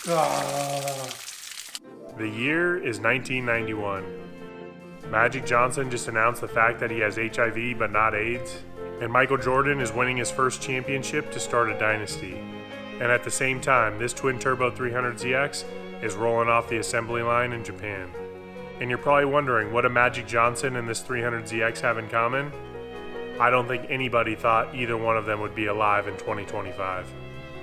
The year is 1991. Magic Johnson just announced the fact that he has HIV but not AIDS, and Michael Jordan is winning his first championship to start a dynasty. And at the same time, this twin-turbo 300ZX is rolling off the assembly line in Japan. And you're probably wondering, what do Magic Johnson and this 300ZX have in common? I don't think anybody thought either one of them would be alive in 2025.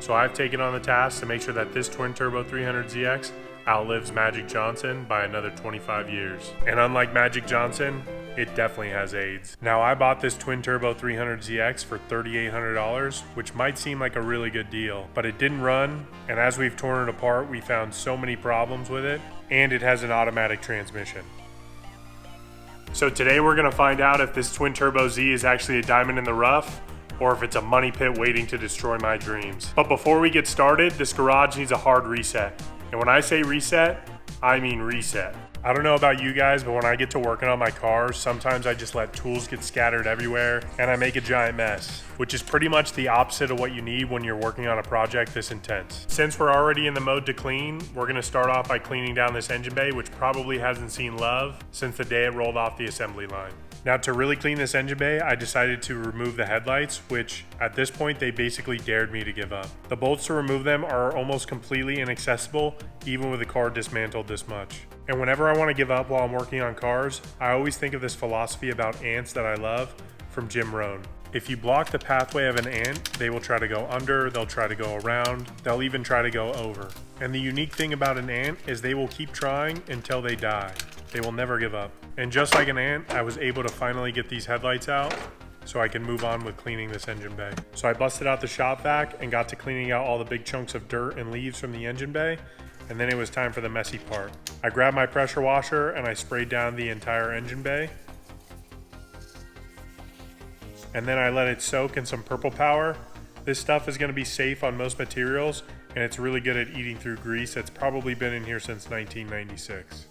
So I've taken on the task to make sure that this twin-turbo 300ZX outlives Magic Johnson by another 25 years. And unlike Magic Johnson, it definitely has AIDS. Now, I bought this twin-turbo 300ZX for $3,800, which might seem like a really good deal, but it didn't run, and as we've torn it apart, we found so many problems with it, and it has an automatic transmission. So today we're gonna find out if this twin-turbo Z is actually a diamond in the rough, or if it's a money pit waiting to destroy my dreams. But before we get started, this garage needs a hard reset. And when I say reset, I mean reset. I don't know about you guys, but when I get to working on my cars, sometimes I just let tools get scattered everywhere and I make a giant mess, which is pretty much the opposite of what you need when you're working on a project this intense. Since we're already in the mode to clean, we're gonna start off by cleaning down this engine bay, which probably hasn't seen love since the day it rolled off the assembly line. Now, to really clean this engine bay, I decided to remove the headlights, which at this point they basically dared me to give up. The bolts to remove them are almost completely inaccessible, even with the car dismantled this much. And whenever I want to give up while I'm working on cars, I always think of this philosophy about ants that I love from Jim Rohn. If you block the pathway of an ant, they will try to go under, they'll try to go around, they'll even try to go over. And the unique thing about an ant is they will keep trying until they die. They will never give up. And just like an ant, I was able to finally get these headlights out so I can move on with cleaning this engine bay. So I busted out the shop vac and got to cleaning out all the big chunks of dirt and leaves from the engine bay, and then it was time for the messy part. I grabbed my pressure washer and I sprayed down the entire engine bay. And then I let it soak in some purple power. This stuff is gonna be safe on most materials, and it's really good at eating through grease that's probably been in here since 1996.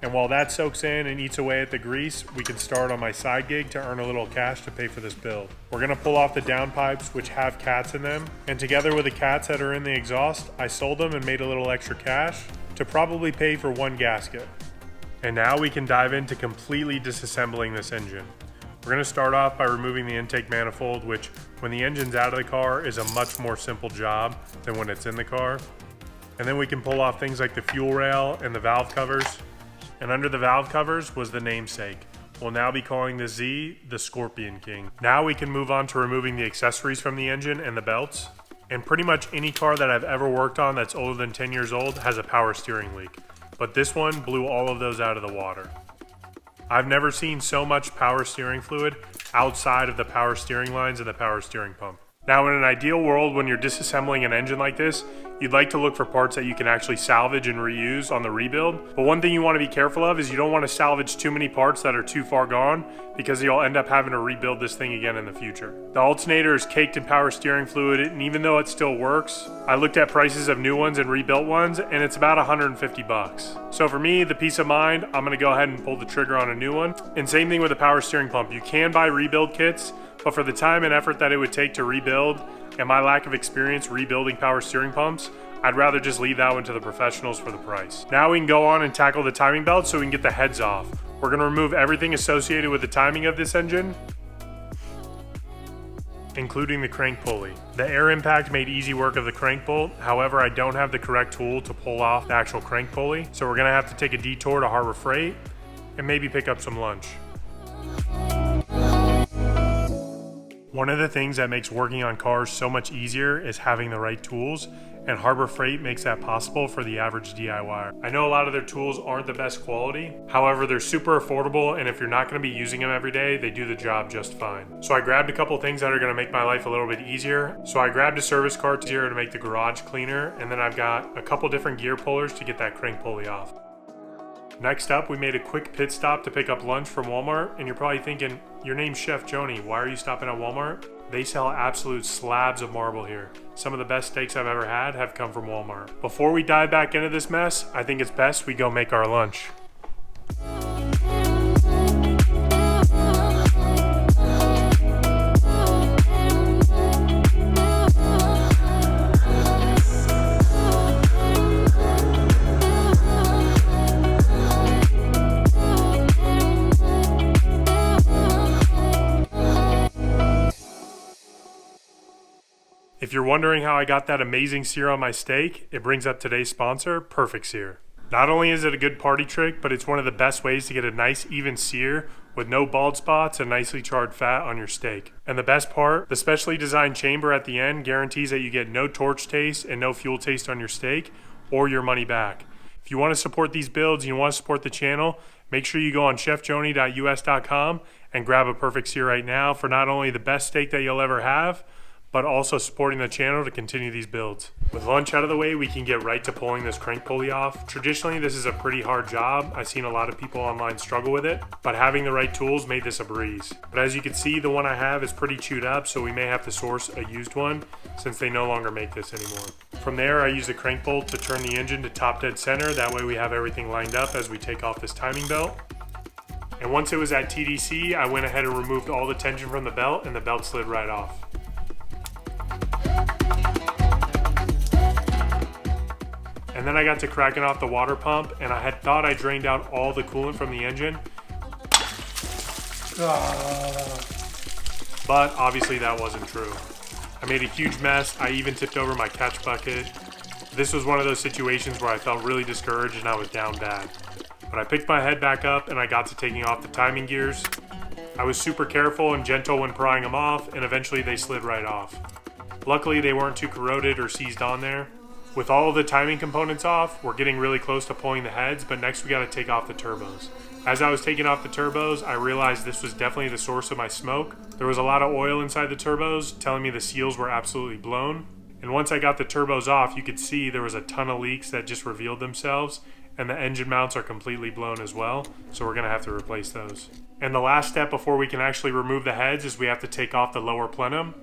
And while that soaks in and eats away at the grease, we can start on my side gig to earn a little cash to pay for this build. We're gonna pull off the downpipes, which have cats in them, and together with the cats that are in the exhaust, I sold them and made a little extra cash to probably pay for one gasket. And now we can dive into completely disassembling this engine. We're gonna start off by removing the intake manifold, which when the engine's out of the car is a much more simple job than when it's in the car. And then we can pull off things like the fuel rail and the valve covers. And under the valve covers was the namesake. We'll now be calling the Z the Scorpion King. Now we can move on to removing the accessories from the engine and the belts. And pretty much any car that I've ever worked on that's older than 10 years old has a power steering leak. But this one blew all of those out of the water. I've never seen so much power steering fluid outside of the power steering lines and the power steering pump. Now, in an ideal world, when you're disassembling an engine like this, you'd like to look for parts that you can actually salvage and reuse on the rebuild. But one thing you want to be careful of is you don't want to salvage too many parts that are too far gone, because you'll end up having to rebuild this thing again in the future. The alternator is caked in power steering fluid, and even though it still works, I looked at prices of new ones and rebuilt ones, and it's about 150 bucks. So for me, the peace of mind, I'm gonna go ahead and pull the trigger on a new one. And same thing with the power steering pump. You can buy rebuild kits, but for the time and effort that it would take to rebuild, and my lack of experience rebuilding power steering pumps, I'd rather just leave that one to the professionals for the price. Now we can go on and tackle the timing belt so we can get the heads off. We're gonna remove everything associated with the timing of this engine, including the crank pulley. The air impact made easy work of the crank bolt. However, I don't have the correct tool to pull off the actual crank pulley, so we're gonna have to take a detour to Harbor Freight and maybe pick up some lunch. One of the things that makes working on cars so much easier is having the right tools, and Harbor Freight makes that possible for the average DIYer. I know a lot of their tools aren't the best quality, however they're super affordable, and if you're not going to be using them every day, they do the job just fine. So I grabbed a couple things that are going to make my life a little bit easier. So I grabbed a service cart here to make the garage cleaner, and then I've got a couple different gear pullers to get that crank pulley off. Next up, we made a quick pit stop to pick up lunch from Walmart, and you're probably thinking, your name's Chef Joni, why are you stopping at Walmart? They sell absolute slabs of marble here. Some of the best steaks I've ever had have come from Walmart. Before we dive back into this mess, I think it's best we go make our lunch. If you're wondering how I got that amazing sear on my steak, it brings up today's sponsor, Perfect Sear. Not only is it a good party trick, but it's one of the best ways to get a nice even sear with no bald spots and nicely charred fat on your steak. And the best part, the specially designed chamber at the end guarantees that you get no torch taste and no fuel taste on your steak or your money back. If you want to support these builds and you want to support the channel, make sure you go on chefjoni.us.com and grab a Perfect Sear right now for not only the best steak that you'll ever have, but also supporting the channel to continue these builds. With lunch out of the way, we can get right to pulling this crank pulley off. Traditionally, this is a pretty hard job. I've seen a lot of people online struggle with it, but having the right tools made this a breeze. But as you can see, the one I have is pretty chewed up, so we may have to source a used one since they no longer make this anymore. From there, I use the crank bolt to turn the engine to top dead center. That way we have everything lined up as we take off this timing belt. And once it was at TDC, I went ahead and removed all the tension from the belt, and the belt slid right off. And then I got to cracking off the water pump, and I had thought I drained out all the coolant from the engine. But obviously that wasn't true. I made a huge mess. I even tipped over my catch bucket. This was one of those situations where I felt really discouraged and I was down bad. But I picked my head back up and I got to taking off the timing gears. I was super careful and gentle when prying them off, and eventually they slid right off. Luckily they weren't too corroded or seized on there. With all of the timing components off, we're getting really close to pulling the heads, but next we got to take off the turbos. As I was taking off the turbos, I realized this was definitely the source of my smoke. There was a lot of oil inside the turbos, telling me the seals were absolutely blown. And once I got the turbos off, you could see there was a ton of leaks that just revealed themselves, and the engine mounts are completely blown as well, so we're going to have to replace those. And the last step before we can actually remove the heads is we have to take off the lower plenum.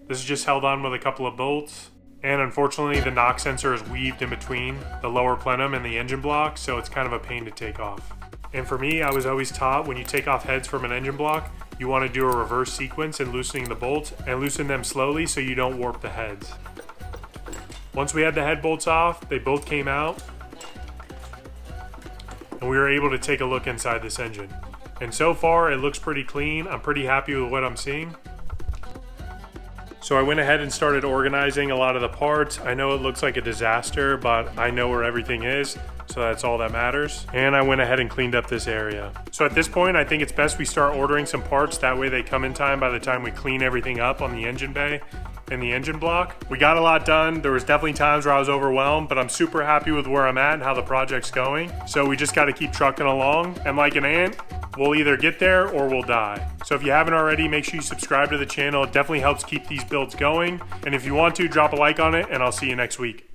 This is just held on with a couple of bolts. And unfortunately, the knock sensor is weaved in between the lower plenum and the engine block, so it's kind of a pain to take off. And for me, I was always taught when you take off heads from an engine block, you want to do a reverse sequence in loosening the bolts and loosen them slowly so you don't warp the heads. Once we had the head bolts off, they both came out, and we were able to take a look inside this engine. And so far, it looks pretty clean. I'm pretty happy with what I'm seeing. So I went ahead and started organizing a lot of the parts. I know it looks like a disaster, but I know where everything is, so that's all that matters. And I went ahead and cleaned up this area. So at this point, I think it's best we start ordering some parts. That way they come in time by the time we clean everything up on the engine bay and the engine block. We got a lot done. There was definitely times where I was overwhelmed, but I'm super happy with where I'm at and how the project's going. So we just got to keep trucking along. And like an ant, we'll either get there or we'll die. So if you haven't already, make sure you subscribe to the channel. It definitely helps keep these builds going. And if you want to, drop a like on it, and I'll see you next week.